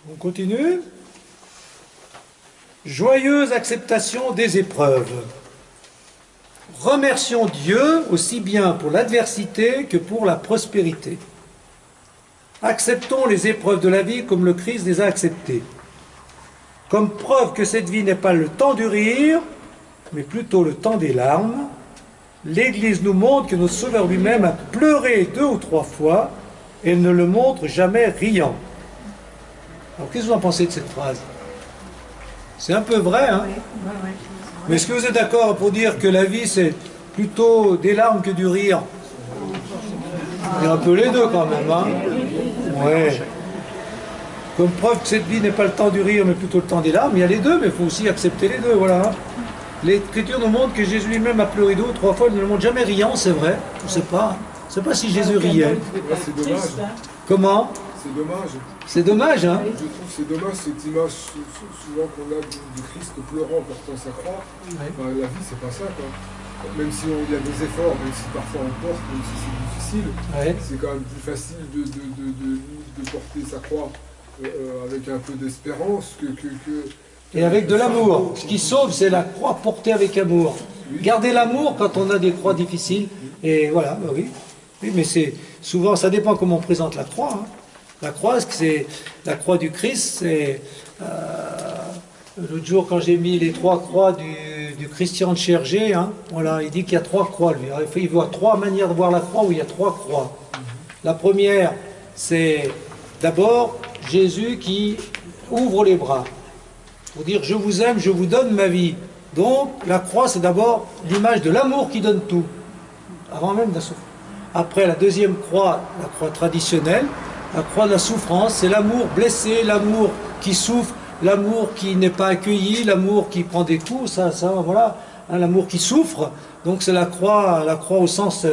On continue. Joyeuse acceptation des épreuves. Remercions Dieu aussi bien pour l'adversité que pour la prospérité. Acceptons les épreuves de la vie comme le Christ les a acceptées. Comme preuve que cette vie n'est pas le temps du rire, mais plutôt le temps des larmes, l'Église nous montre que notre Sauveur lui-même a pleuré 2 ou 3 fois et ne le montre jamais riant. Alors qu'est-ce que vous en pensez de cette phrase? C'est un peu vrai, hein? Mais est-ce que vous êtes d'accord pour dire que la vie c'est plutôt des larmes que du rire? Il y a un peu les deux quand même, hein? Ouais. Comme preuve que cette vie n'est pas le temps du rire mais plutôt le temps des larmes, il y a les deux, mais il faut aussi accepter les deux, voilà. L'Écriture nous montre que Jésus lui-même a pleuré 2 ou 3 fois, il ne le montre jamais riant, c'est vrai. On ne sait pas. On ne sait pas si Jésus riait. C'est dommage. Comment? C'est dommage. C'est dommage, hein? Je trouve que c'est dommage cette image souvent qu'on a du Christ pleurant portant sa croix. Enfin, la vie, c'est pas ça, quoi. Même si il y a des efforts, même si parfois on porte, même si c'est difficile, c'est quand même plus facile de porter sa croix avec un peu d'espérance et avec de l'amour. Ce qui sauve, c'est la croix portée avec amour. Garder l'amour quand on a des croix difficiles. Et voilà, bah oui. Oui, mais c'est souvent, ça dépend comment on présente la croix. Hein. La croix, c'est la croix du Christ. C'est l'autre jour quand j'ai mis les 3 croix du Christian de Chergé, hein, voilà, il dit qu'il y a 3 croix. Lui. Il voit 3 manières de voir la croix où il y a 3 croix. La première, c'est d'abord Jésus qui ouvre les bras pour dire je vous aime, je vous donne ma vie. Donc la croix, c'est d'abord l'image de l'amour qui donne tout, avant même de la souffrance. Après la deuxième croix, la croix traditionnelle, la croix de la souffrance, c'est l'amour blessé, l'amour qui souffre, l'amour qui n'est pas accueilli, l'amour qui prend des coups, ça voilà, hein, l'amour qui souffre. Donc c'est la croix au sens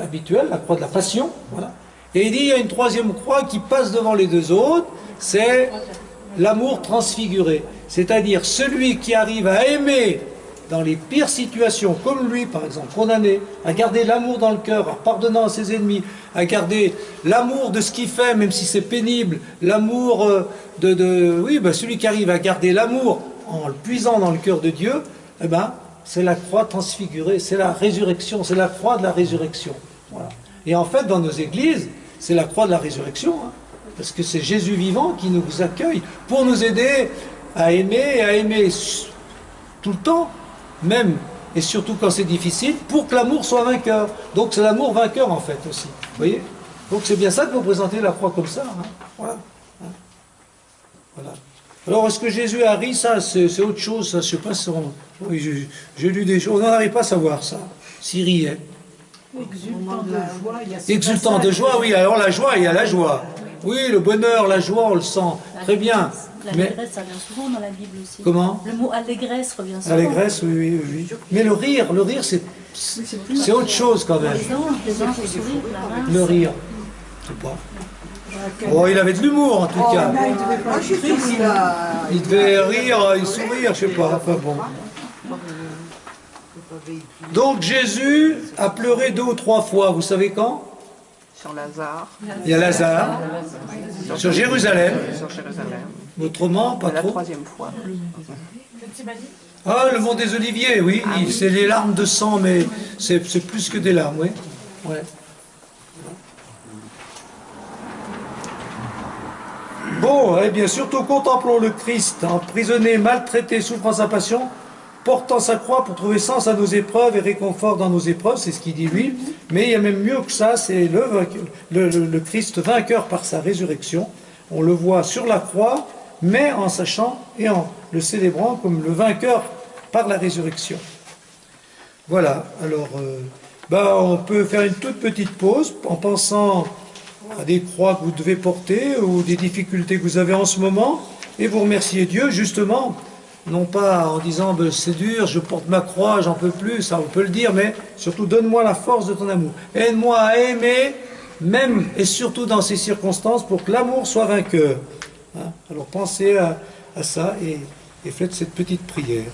habituel, la croix de la passion, voilà. Et il dit il y a une troisième croix qui passe devant les 2 autres, c'est l'amour transfiguré, c'est-à-dire celui qui arrive à aimer dans les pires situations, comme lui par exemple, condamné, à garder l'amour dans le cœur, en pardonnant à ses ennemis, à garder l'amour de ce qu'il fait, même si c'est pénible, l'amour celui qui arrive à garder l'amour en le puisant dans le cœur de Dieu, eh ben, c'est la croix transfigurée, c'est la résurrection, c'est la croix de la résurrection. Voilà. Et en fait, dans nos églises, c'est la croix de la résurrection, hein, parce que c'est Jésus vivant qui nous accueille pour nous aider à aimer tout le temps, même et surtout quand c'est difficile, pour que l'amour soit vainqueur. Donc c'est l'amour vainqueur en fait aussi. Vous voyez? Donc c'est bien ça que vous présentez la croix comme ça. Hein. Voilà. Hein. Voilà. Alors est-ce que Jésus a ri? Ça, c'est autre chose. Ça, je sais pas si oui, j'ai lu des choses. On n'en arrive pas à savoir ça. S'il riait. Exultant de joie, oui. Alors la joie, il y a la joie. Oui, le bonheur, la joie, on le sent. Très bien. L'allégresse, ça revient souvent dans la Bible aussi. Comment? Le mot allégresse revient souvent. Allégresse, oui. Mais le rire, c'est autre chose quand même. Les anges au sourire, la Le rire, je sais pas. Oh, il avait de l'humour en tout cas. Il devait rire, il sourire, je sais pas. Enfin bon. Donc Jésus a pleuré 2 ou 3 fois. Vous savez quand? Sur Lazare. Il y a Lazare. Sur Jérusalem. Sur Jérusalem. Autrement, pas trop. La 3e fois. Ah, le mont des Oliviers, oui. C'est les larmes de sang, mais c'est plus que des larmes, oui. Ouais. Bon, eh bien, surtout contemplons le Christ, emprisonné, maltraité, souffrant sa passion, portant sa croix pour trouver sens à nos épreuves et réconfort dans nos épreuves, c'est ce qu'il dit lui. Mais il y a même mieux que ça, c'est le Christ vainqueur par sa résurrection. On le voit sur la croix, mais en sachant et en le célébrant comme le vainqueur par la résurrection. Voilà, alors on peut faire une toute petite pause en pensant à des croix que vous devez porter ou des difficultés que vous avez en ce moment et vous remercier Dieu justement, non pas en disant c'est dur, je porte ma croix, j'en peux plus, ça on peut le dire, mais surtout donne-moi la force de ton amour, aide-moi à aimer même et surtout dans ces circonstances pour que l'amour soit vainqueur. Hein? Alors pensez à ça et faites cette petite prière.